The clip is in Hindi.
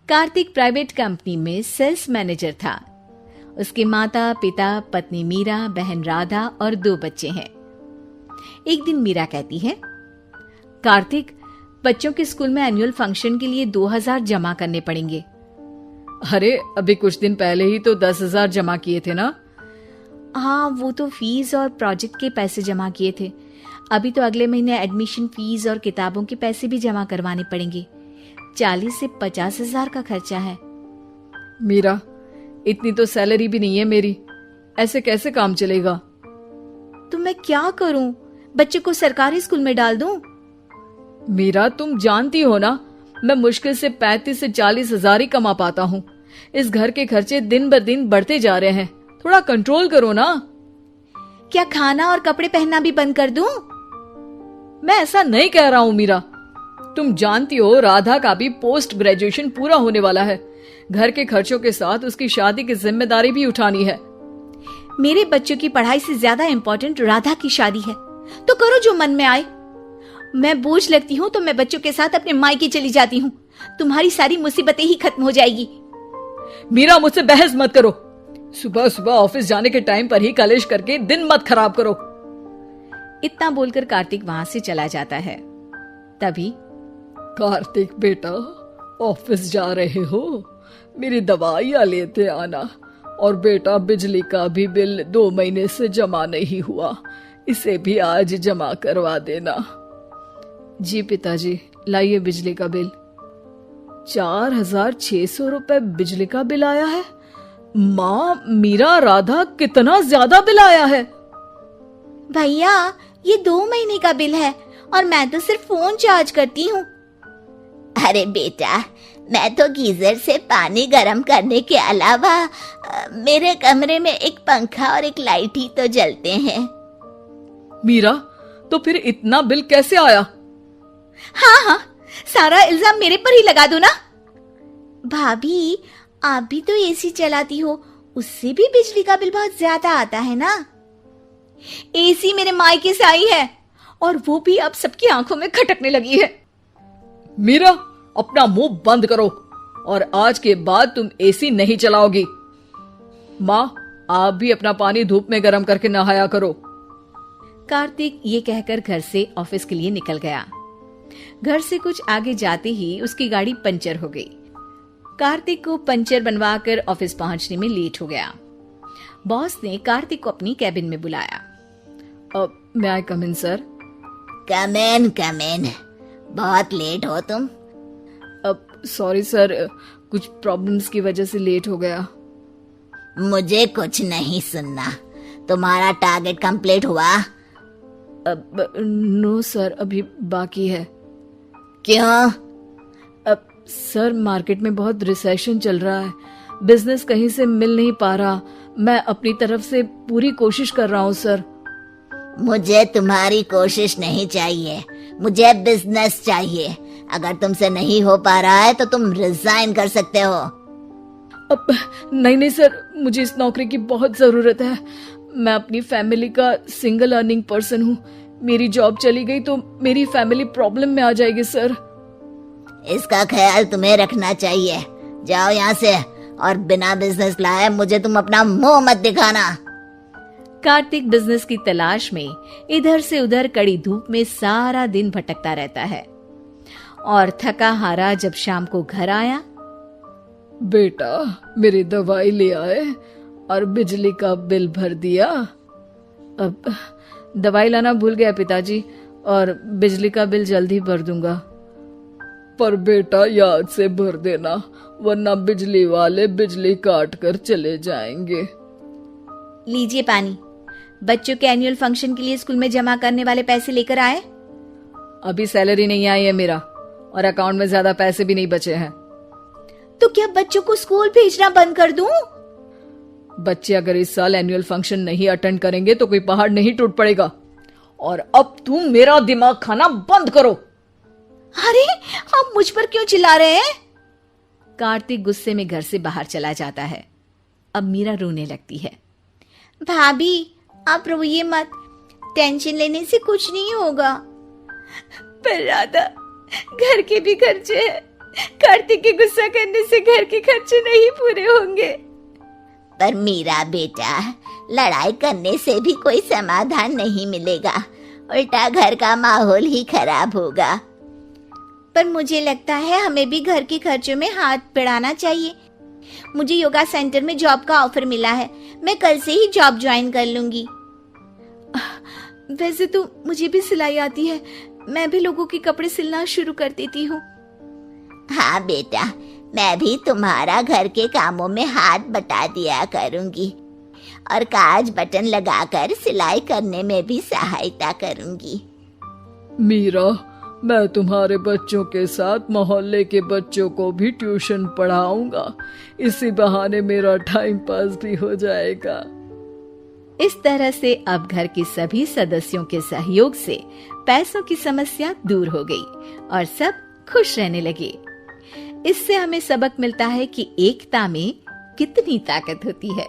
कार्तिक प्राइवेट कंपनी में सेल्स मैनेजर था। उसके माता पिता, पत्नी मीरा, बहन राधा और 2 बच्चे हैं। एक दिन मीरा कहती है, कार्तिक, बच्चों के स्कूल में एनुअल फंक्शन के लिए 2000 जमा करने पड़ेंगे। अरे अभी कुछ दिन पहले ही तो 10,000 जमा किए थे ना। हाँ, वो तो फीस और प्रोजेक्ट के पैसे जमा किए थे। अभी तो अगले महीने एडमिशन फीस और किताबों के पैसे भी जमा करवाने पड़ेंगे। 40 से 50 हजार का खर्चा है। मीरा, इतनी तो सैलरी भी नहीं है मेरी, ऐसे कैसे काम चलेगा? तो मैं क्या करूं? बच्चे को सरकारी स्कूल में डाल दूं? मीरा, तुम जानती हो ना, मैं मुश्किल से 35 से 40 हजार ही कमा पाता हूँ। इस घर के खर्चे दिन ब दिन बढ़ते जा रहे हैं, थोड़ा कंट्रोल करो ना। क्या खाना और कपड़े पहनना भी बंद कर दूं? मैं ऐसा नहीं कह रहा हूँ मीरा। तुम जानती हो राधा का भी पोस्ट ग्रेजुएशन पूरा होने वाला है। घर के खर्चों के साथ उसकी शादी की जिम्मेदारी भी उठानी है। मेरे बच्चों की पढ़ाई से ज्यादा इम्पोर्टेंट राधा की शादी है, तो करो जो मन में आए। मैं बोझ लगती हूँ तो मैं बच्चों के साथ अपने मायके चली जाती हूँ। तुम्हारी सारी मुसीबतें ही खत्म हो जाएगी। मीरा, मुझसे बहस मत करो। सुबह सुबह ऑफिस जाने के टाइम पर ही कलेश करके दिन मत खराब करो। इतना बोलकर कार्तिक वहां से चला जाता है। तभी, कार्तिक बेटा, ऑफिस जा रहे हो? मेरी दवाइयां लेते आना। और बेटा, बिजली का भी बिल 2 महीने से जमा नहीं हुआ, इसे भी आज जमा करवा देना। जी पिताजी, लाइए बिजली का बिल। 4,600 रुपए बिजली का बिल आया है। माँ, मीरा, राधा, कितना ज्यादा बिल आया है। भैया, ये 2 महीने का बिल है और मैं तो सिर्फ फोन चार्ज करती हूँ। अरे बेटा, मैं तो गीजर से पानी गर्म करने के अलावा मेरे कमरे में एक पंखा और एक लाइट ही तो जलते हैं। मीरा, तो फिर इतना बिल कैसे आया? हाँ, सारा इल्जाम मेरे पर ही लगा दो ना। भाभी, आप भी तो एसी चलाती हो, उससे भी बिजली का बिल बहुत ज्यादा आता है ना। एसी मेरे मायके से आई है और वो भी अब सबकी आंखों में खटकने लगी है। मीरा, अपना मुंह बंद करो और आज के बाद तुम एसी नहीं चलाओगी। माँ, आप भी अपना पानी धूप में गर्म करके नहाया करो। कार्तिक ये कहकर घर से ऑफिस के लिए निकल गया। घर से कुछ आगे जाते ही उसकी गाड़ी पंचर हो गई। कार्तिक को पंचर बनवाकर ऑफिस पहुंचने में लेट हो गया। बॉस ने कार्तिक को अपनी कैबिन में बुलाया। may I come in, sir? Come in. बहुत लेट हो तुम। सॉरी सर, कुछ प्रॉब्लम्स की वजह से लेट हो गया। मुझे कुछ नहीं सुनना। तुम्हारा टारगेट कंप्लीट हुआ? नो सर, अभी बाकी है। क्यों? सर, मार्केट में बहुत रिसेशन चल रहा है, बिजनेस कहीं से मिल नहीं पा रहा। मैं अपनी तरफ से पूरी कोशिश कर रहा हूँ सर। मुझे तुम्हारी कोशिश नहीं चाहिए, मुझे बिजनेस चाहिए। अगर तुमसे नहीं हो पा रहा है तो तुम रिजाइन कर सकते हो। नहीं सर, मुझे इस नौकरी की बहुत जरूरत है। मैं अपनी फैमिली का सिंगल अर्निंग पर्सन हूँ। मेरी जॉब चली गई तो मेरी फैमिली प्रॉब्लम में आ जाएगी सर। इसका ख्याल तुम्हें रखना चाहिए। जाओ यहाँ से, और बिना बिजनेस लाए मुझे तुम अपना मुंह मत दिखाना। कार्तिक बिजनेस की तलाश में इधर से उधर कड़ी धूप में सारा दिन भटकता रहता है और थका हारा जब शाम को घर आया। बेटा, मेरी दवाई ले आए और बिजली का बिल भर दिया। अब दवाई लाना भूल गया पिताजी, और बिजली का बिल जल्दी भर दूंगा। पर बेटा, याद से भर देना, वरना बिजली वाले बिजली काट कर चले जाएंगे। लीजिए पानी। बच्चों के एनुअल फंक्शन के लिए स्कूल में जमा करने वाले पैसे लेकर आए? अभी सैलरी नहीं आई है मेरा, और अकाउंट में ज्यादा पैसे भी नहीं बचे हैं। तो क्या बच्चों को स्कूल भेजना बंद कर दूं? बच्चे अगर इस साल एनुअल फंक्शन नहीं अटेंड करेंगे तो कोई पहाड़ नहीं टूट पड़ेगा। और अब तुम मेरा दिमाग खाना बंद करो। अरे, आप मुझ पर क्यों चिल्ला रहे हैं? कार्तिक गुस्से में घर से बाहर चला जाता है। अब मीरा रोने लगती है। भाभी, आप रोइए मत, टेंशन लेने से कुछ नहीं होगा। पर राधा, घर के भी खर्चे हैं, कार्तिक के गुस्सा करने से घर के खर्चे नहीं पूरे होंगे। पर मीरा बेटा, लड़ाई करने से भी कोई समाधान नहीं मिलेगा, उल्टा घर का माहौल ही खराब होगा। पर मुझे लगता है हमें भी घर के खर्चों में हाथ बढ़ाना चाहिए। मुझे योगा सेंटर में जॉब का ऑफर मिला है, मैं कल से ही जॉब ज्वाइन कर लूंगी। वैसे तो मुझे भी सिलाई आती है, मैं भी लोगों के कपड़े सिलना शुरू कर देती हूँ। हाँ बेटा, मैं भी तुम्हारा घर के कामों में हाथ बटा दिया करूंगी और काज बटन लगाकर सिलाई करने में भी सहायता करूंगी। मीरा, मैं तुम्हारे बच्चों के साथ मोहल्ले के बच्चों को भी ट्यूशन पढ़ाऊंगा। इसी बहाने मेरा टाइम पास भी हो जाएगा। इस तरह से अब घर के सभी सदस्यों के सहयोग से पैसों की समस्या दूर हो गई और सब खुश रहने लगे। इससे हमें सबक मिलता है कि एकता में कितनी ताकत होती है।